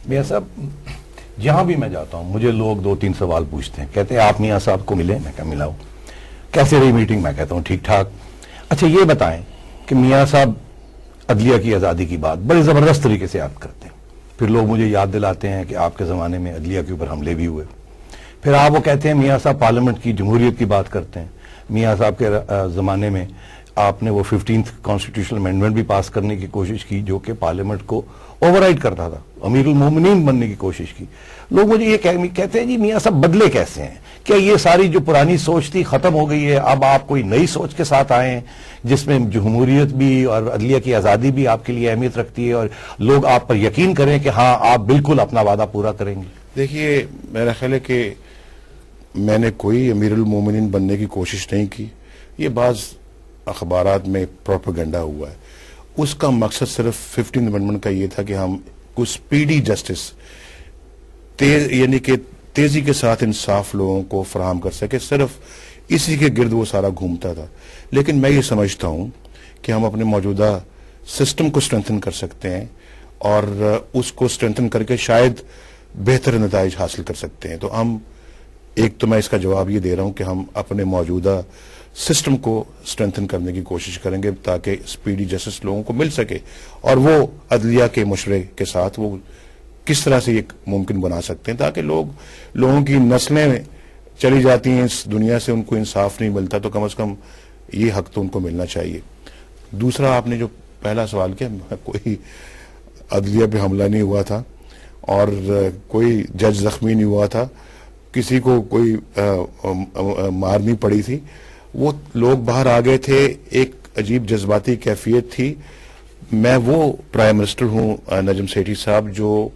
میاں صاحب جہاں بھی میں جاتا ہوں مجھے لوگ 2-3 سوال پوچھتے ہیں, کہتے ہیں آپ میاں صاحب کو ملے؟ میں کہا ملا ہوں. کیسے رہی میٹنگ؟ میں کہتا ہوں ٹھیک ٹھاک. اچھا یہ بتائیں کہ میاں صاحب عدلیہ کی آزادی کی بات بڑے زبردست طریقے سے یاد کرتے ہیں, پھر لوگ مجھے یاد دلاتے ہیں کہ آپ کے زمانے میں عدلیہ کے اوپر حملے بھی ہوئے. پھر آپ وہ کہتے ہیں میاں صاحب پارلیمنٹ کی جمہوریت کی بات کرتے ہیں, میاں صاحب کے زمانے میں آپ نے وہ 15th کانسٹیٹیوشنل امینڈمنٹ بھی پاس کرنے کی کوشش کی جو کہ پارلیمنٹ کو اوور رائڈ کرتا تھا, امیر المومنین بننے کی کوشش کی. لوگ مجھے یہ کہتے ہیں جی میاں صاحب بدلے کیسے ہیں؟ کیا یہ ساری جو پرانی سوچ تھی ختم ہو گئی ہے, اب آپ کوئی نئی سوچ کے ساتھ آئے ہیں جس میں جمہوریت بھی اور عدلیہ کی آزادی بھی آپ کے لیے اہمیت رکھتی ہے اور لوگ آپ پر یقین کریں کہ ہاں آپ بالکل اپنا وعدہ پورا کریں گے؟ دیکھیے میرا خیال ہے کہ میں نے کوئی امیر المومنین بننے کی کوشش نہیں کی. یہ بعض اخبارات میں پروپیگنڈا ہوا ہے. اس کا مقصد صرف 15 امینڈمنٹ کا یہ تھا کہ ہم کچھ سپیڈی جسٹس یعنی کہ تیزی کے ساتھ انصاف لوگوں کو فراہم کر سکے, صرف اسی کے گرد وہ سارا گھومتا تھا. لیکن میں یہ سمجھتا ہوں کہ ہم اپنے موجودہ سسٹم کو اسٹرینتھن کر سکتے ہیں اور اس کو اسٹرینتھن کر کے شاید بہتر نتائج حاصل کر سکتے ہیں. تو ہم ایک تو میں اس کا جواب یہ دے رہا ہوں کہ ہم اپنے موجودہ سسٹم کو اسٹرینتھن کرنے کی کوشش کریں گے تاکہ سپیڈی جسٹس لوگوں کو مل سکے, اور وہ عدلیہ کے مشورے کے ساتھ وہ کس طرح سے یہ ممکن بنا سکتے ہیں تاکہ لوگوں کی نسلیں چلی جاتی ہیں اس دنیا سے, ان کو انصاف نہیں ملتا, تو کم از کم یہ حق تو ان کو ملنا چاہیے. دوسرا آپ نے جو پہلا سوال کیا, کوئی عدلیہ پہ حملہ نہیں ہوا تھا اور کوئی جج زخمی نہیں ہوا تھا, کسی کو کوئی مار نہیں پڑی تھی. وہ لوگ باہر آ گئے تھے, ایک عجیب جذباتی کیفیت تھی. میں وہ پرائم منسٹر ہوں نجم سیٹھی صاحب جو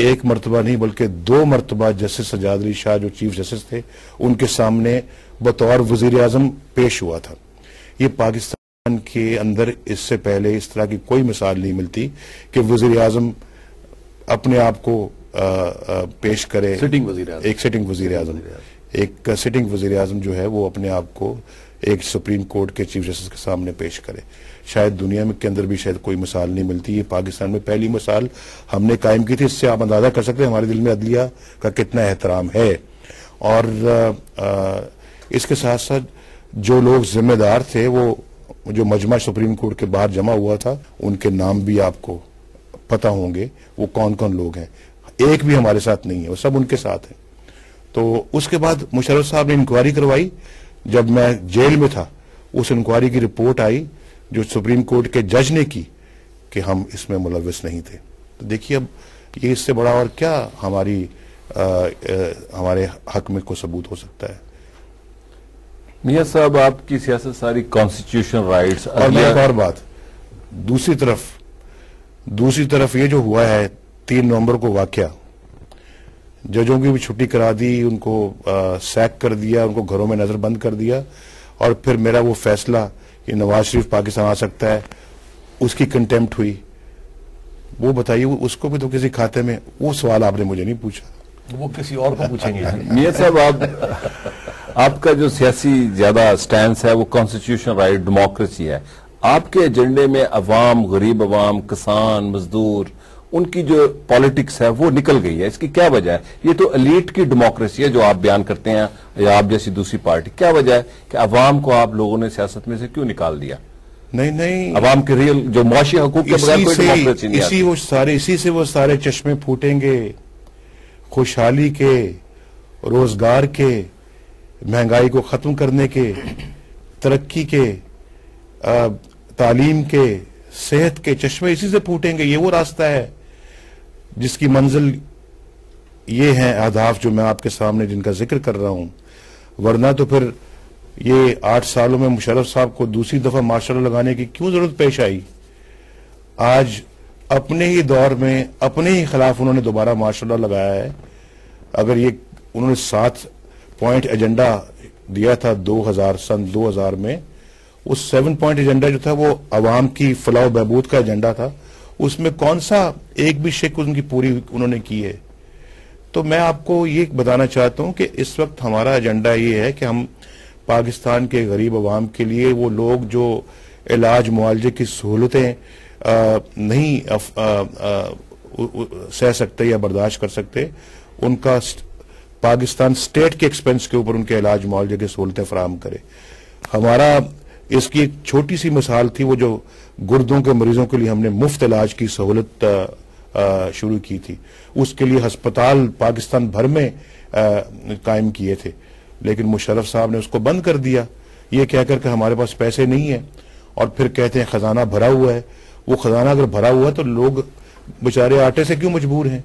ایک مرتبہ نہیں بلکہ 2 مرتبہ جسٹس سجاد علی شاہ جو چیف جسٹس تھے ان کے سامنے بطور وزیر اعظم پیش ہوا تھا. یہ پاکستان کے اندر اس سے پہلے اس طرح کی کوئی مثال نہیں ملتی کہ وزیر اعظم اپنے آپ کو پیش کرے, ایک سٹنگ وزیر اعظم جو ہے وہ اپنے آپ کو ایک سپریم کورٹ کے چیف جسٹس کے سامنے پیش کرے. شاید دنیا میں کے اندر بھی شاید کوئی مثال نہیں ملتی. یہ پاکستان میں پہلی مثال ہم نے قائم کی تھی. اس سے آپ اندازہ کر سکتے ہیں ہمارے دل میں عدلیہ کا کتنا احترام ہے. اور اس کے ساتھ ساتھ جو لوگ ذمہ دار تھے, وہ جو مجمع سپریم کورٹ کے باہر جمع ہوا تھا, ان کے نام بھی آپ کو پتہ ہوں گے وہ کون کون لوگ ہیں. ایک بھی ہمارے ساتھ نہیں ہے, وہ سب ان کے ساتھ ہیں. تو اس کے بعد مشرف صاحب نے انکوائری کروائی. جب میں جیل میں تھا اس انکوائری کی رپورٹ آئی جو سپریم کورٹ کے جج نے کی کہ ہم اس میں ملوث نہیں تھے. تو دیکھیے اب یہ اس سے بڑا اور کیا ہمارے حق میں کو ثبوت ہو سکتا ہے. میاں صاحب آپ کی سیاست ساری کانسٹیٹیوشن رائٹس. اور میں ایک اور بات, دوسری طرف یہ جو ہوا ہے 3 نومبر کو واقعہ, ججوں کی بھی چھٹی کرا دی, ان کو سیک کر دیا, ان کو گھروں میں نظر بند کر دیا, اور پھر میرا وہ فیصلہ کہ نواز شریف پاکستان آ سکتا ہے اس کی کنٹیمپٹ ہوئی. وہ بتائیے اس کو بھی تو کسی کھاتے میں, وہ سوال آپ نے مجھے نہیں پوچھا, وہ کسی اور کو پوچھیں گے. میاں صاحب آپ کا جو سیاسی زیادہ سٹینس ہے وہ کانسٹیٹیوشن رائٹ ڈیموکریسی ہے. آپ کے ایجنڈے میں عوام, غریب عوام, کسان, مزدور, ان کی جو پالیٹکس ہے وہ نکل گئی ہے. اس کی کیا وجہ ہے؟ یہ تو ایلیٹ کی ڈیموکریسی ہے جو آپ بیان کرتے ہیں یا آپ جیسی دوسری پارٹی. کیا وجہ ہے کہ عوام کو آپ لوگوں نے سیاست میں سے کیوں نکال دیا؟ نہیں, عوام کے ریل جو معاشی حقوق کے بغیر کوئی ڈیموکریسی نہیں آتی. اسی سے وہ سارے چشمے پھوٹیں گے, خوشحالی کے, روزگار کے, مہنگائی کو ختم کرنے کے, ترقی کے, تعلیم کے, صحت کے چشمے اسی سے پھوٹیں گے. یہ وہ راستہ ہے جس کی منزل یہ ہیں اہداف جو میں آپ کے سامنے جن کا ذکر کر رہا ہوں. ورنہ تو پھر یہ 8 سالوں میں مشرف صاحب کو دوسری دفعہ مارشل لا لگانے کی کیوں ضرورت پیش آئی؟ آج اپنے ہی دور میں اپنے ہی خلاف انہوں نے دوبارہ مارشل لا لگایا ہے. اگر یہ انہوں نے 7 پوائنٹ ایجنڈا دیا تھا سن 2000 میں, اس 7 پوائنٹ ایجنڈا جو تھا وہ عوام کی فلاح و بہبود کا ایجنڈا تھا. اس میں کون سا ایک بھی شک ان کی پوری انہوں نے کی ہے؟ تو میں آپ کو یہ بتانا چاہتا ہوں کہ اس وقت ہمارا ایجنڈا یہ ہے کہ ہم پاکستان کے غریب عوام کے لیے وہ لوگ جو علاج معالجے کی سہولتیں نہیں सह सकते या बर्दाश्त कर सकते, उनका पाकिस्तान स्टेट के एक्सपेंस के ऊपर उनके इलाज मुआवजे की सहूलतें फराहम करे। हमारा इसकी एक छोटी सी मिसाल थी, वो जो गुर्दों के मरीजों के लिए हमने मुफ्त इलाज की सहूलत शुरू की थी, उसके लिए अस्पताल पाकिस्तान भर में कायम किए थे, लेकिन मुशर्रफ साहब ने उसको बंद कर दिया, ये कहकर कि हमारे पास पैसे नहीं है, और फिर कहते हैं खजाना भरा हुआ है। वो खजाना अगर भरा हुआ है तो लोग बेचारे आटे से क्यों मजबूर हैं?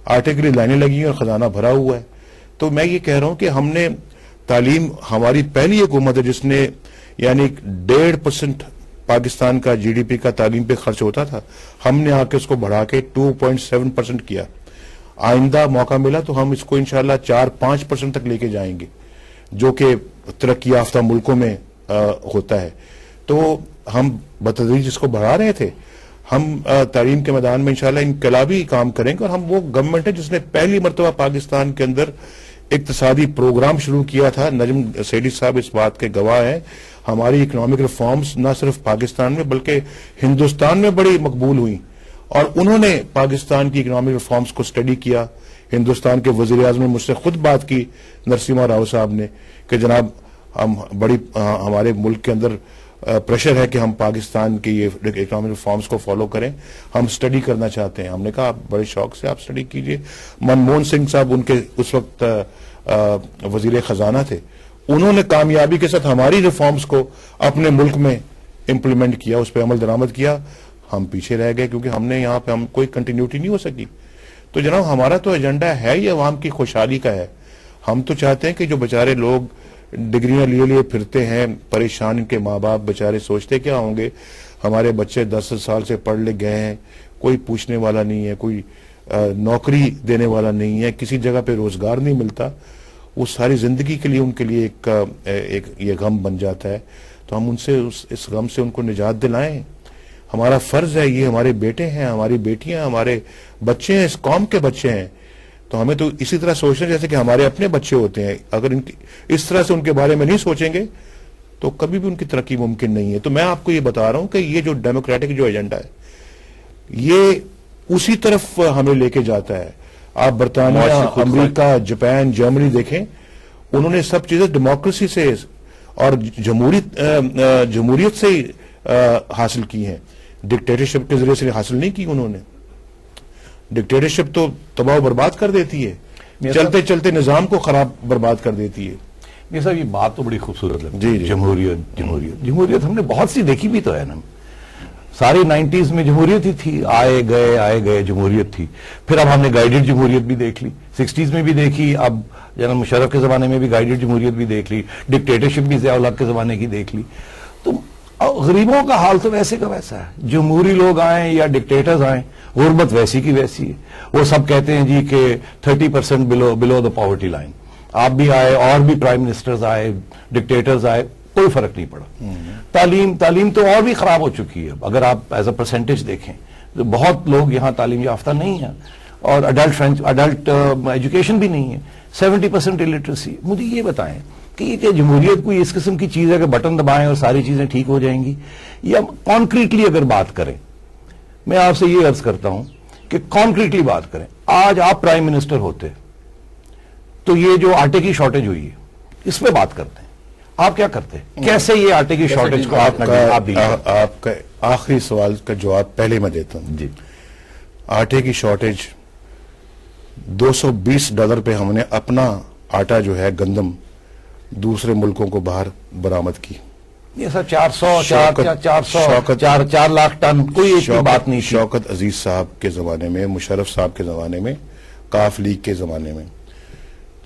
आटे के लिए लाइनें लगी हैं और खजाना भरा हुआ है। तो मैं ये कह रहा हूं कि हमने तालीम, हमारी पहली हुकूमत है जिसने यानी 1.5% पाकिस्तान का जीडीपी का तालीम पे खर्च होता था, हमने आके उसको बढ़ा के 2.7% किया। आइंदा मौका मिला तो हम इसको इंशाल्लाह 4-5% तक लेके जाएंगे, जो कि तरक्की याफ्ता मुल्कों में होता है। तो हम बतदरीज इसको बढ़ा रहे थे। हम तालीम के मैदान में इंशाल्लाह इनकलाबी काम करेंगे, और हम वो गवर्नमेंट है जिसने पहली मरतबा पाकिस्तान के अंदर इक्तिसादी प्रोग्राम शुरू किया था। नजम सेठी साहब इस बात के गवाह हैं। हमारी इकोनॉमिक रिफॉर्म्स न सिर्फ पाकिस्तान में बल्कि हिंदुस्तान में बड़ी मकबूल हुई, और उन्होंने पाकिस्तान की इकोनॉमिक रिफॉर्म्स को स्टडी किया। हिंदुस्तान के वजीर आज़म ने मुझसे खुद बात की, नरसिम्हा राव साहब ने, कि जनाब हम हमारे मुल्क के अंदर प्रेशर है कि हम पाकिस्तान के ये इकोनॉमिक रिफॉर्म्स को फॉलो करें, हम स्टडी करना चाहते हैं। हमने कहा आप बड़े शौक से आप स्टडी कीजिए। मनमोहन सिंह साहब उनके उस वक्त वजीर खजाना थे, उन्होंने कामयाबी के साथ हमारी रिफॉर्म्स को अपने मुल्क में इम्प्लीमेंट किया, उस पर अमल दरामद किया। हम पीछे रह गए क्योंकि हमने यहाँ पे हम कोई कंटिन्यूटी नहीं हो सकी। तो जनाब हमारा तो एजेंडा है ही अवाम की खुशहाली का है। हम तो चाहते हैं कि जो बेचारे लोग डिग्रियां लिए लिए फिरते हैं परेशान, इनके माँ बाप बेचारे सोचते क्या होंगे, हमारे बच्चे 10 साल से पढ़ लिख गए हैं, कोई पूछने वाला नहीं है, कोई नौकरी देने वाला नहीं है, किसी जगह पे रोजगार नहीं मिलता, वो सारी जिंदगी के लिए उनके लिए एक ये गम बन जाता है। तो हम उनसे इस गम से उनको निजात दिलाएं, हमारा फर्ज है। ये हमारे बेटे हैं, हमारी बेटियां, हमारे बच्चे हैं, इस कौम के बच्चे हैं। तो हमें तो इसी तरह सोचना जैसे कि हमारे अपने बच्चे होते हैं। अगर इनकी इस तरह से उनके बारे में नहीं सोचेंगे तो कभी भी उनकी तरक्की मुमकिन नहीं है। तो मैं आपको ये बता रहा हूं कि ये जो डेमोक्रेटिक जो एजेंडा है ये उसी तरफ हमें लेके जाता है। आप बरतानिया, अमेरिका, जापान, जर्मनी देखें, उन्होंने सब चीजें डेमोक्रेसी से और जमहूरियत से हासिल की हैं, डिक्टेटरशिप के जरिए से हासिल नहीं की उन्होंने। डिक्टेटरशिप तो तबाह बर्बाद कर देती है, चलते चलते निजाम को खराब बर्बाद कर देती है। ये साहब ये बात तो बड़ी खूबसूरत है। जी, जी। जमहूरियत जमहूरियत जमहूरियत हमने बहुत सी देखी भी तो है ना। सारी 90s में जमहूरियत ही थी, आए गए जमहूरियत थी। फिर अब हमने गाइडेड जमहूरियत भी देख ली, 60s में भी देखी, अब जनाब मुशर्रफ के जमाने में भी गाइडेड जमहूरियत भी देख ली, डिक्टेटरशिप भी ज़िया उल हक के जमाने की देख ली। तो गरीबों का हाल तो वैसे का वैसा है। जमहूरी लोग आए या डिक्टेटर्स आए, गुर्बत वैसी की वैसी है। वो सब कहते हैं जी कि 30% बिलो द पॉवर्टी लाइन। आप भी आए और भी प्राइम मिनिस्टर्स आए, डिक्टेटर्स आए, कोई फर्क नहीं पड़ा। तालीम तो और भी खराब हो चुकी है। अगर आप एज अ परसेंटेज देखें तो बहुत लोग यहाँ तालीम याफ्ता नहीं है, और अडल्ट एजुकेशन भी नहीं है, 70% इलिटरेसी। मुझे ये बताएं कि जमहूरियत कोई इस किस्म की चीज है कि बटन दबाएं और सारी चीजें ठीक हो जाएंगी, या कॉन्क्रीटली अगर बात करें, मैं आपसे ये अर्ज करता हूं कि कॉन्क्रीटली बात करें, आज आप प्राइम मिनिस्टर होते तो ये जो आटे की शॉर्टेज हुई है इस पे बात करते हैं, आप क्या करते हैं? कैसे ये आटे की शॉर्टेज को आपका आखिरी सवाल का जवाब पहले मैं देता हूं जी। आटे की शॉर्टेज $220 पे हमने अपना आटा जो है गंदम दूसरे मुल्कों को बाहर बरामद की। ये सर 4 लाख टन, कोई एक की बात नहीं। शौकत अजीज साहब के जमाने में, मुशर्रफ साहब के जमाने में, काफ लीग के जमाने में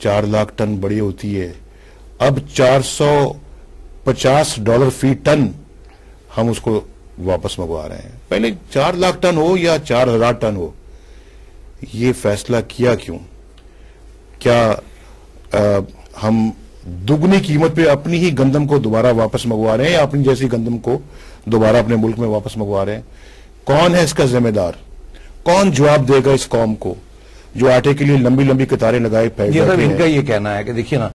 4 लाख टन बड़ी होती है। अब $450 फी टन हम उसको वापस मंगवा रहे हैं। पहले 4 लाख टन हो या 4000 टन हो, ये फैसला किया क्यों? क्या हम दुगनी कीमत पे अपनी ही गंदम को दोबारा वापस मंगवा रहे हैं, या अपनी जैसी गंदम को दोबारा अपने मुल्क में वापस मंगवा रहे हैं? कौन है इसका जिम्मेदार? कौन जवाब देगा इस कौम को जो आटे के लिए लंबी लंबी कतारें लगाए? इनका ये कहना है कि देखिए ना,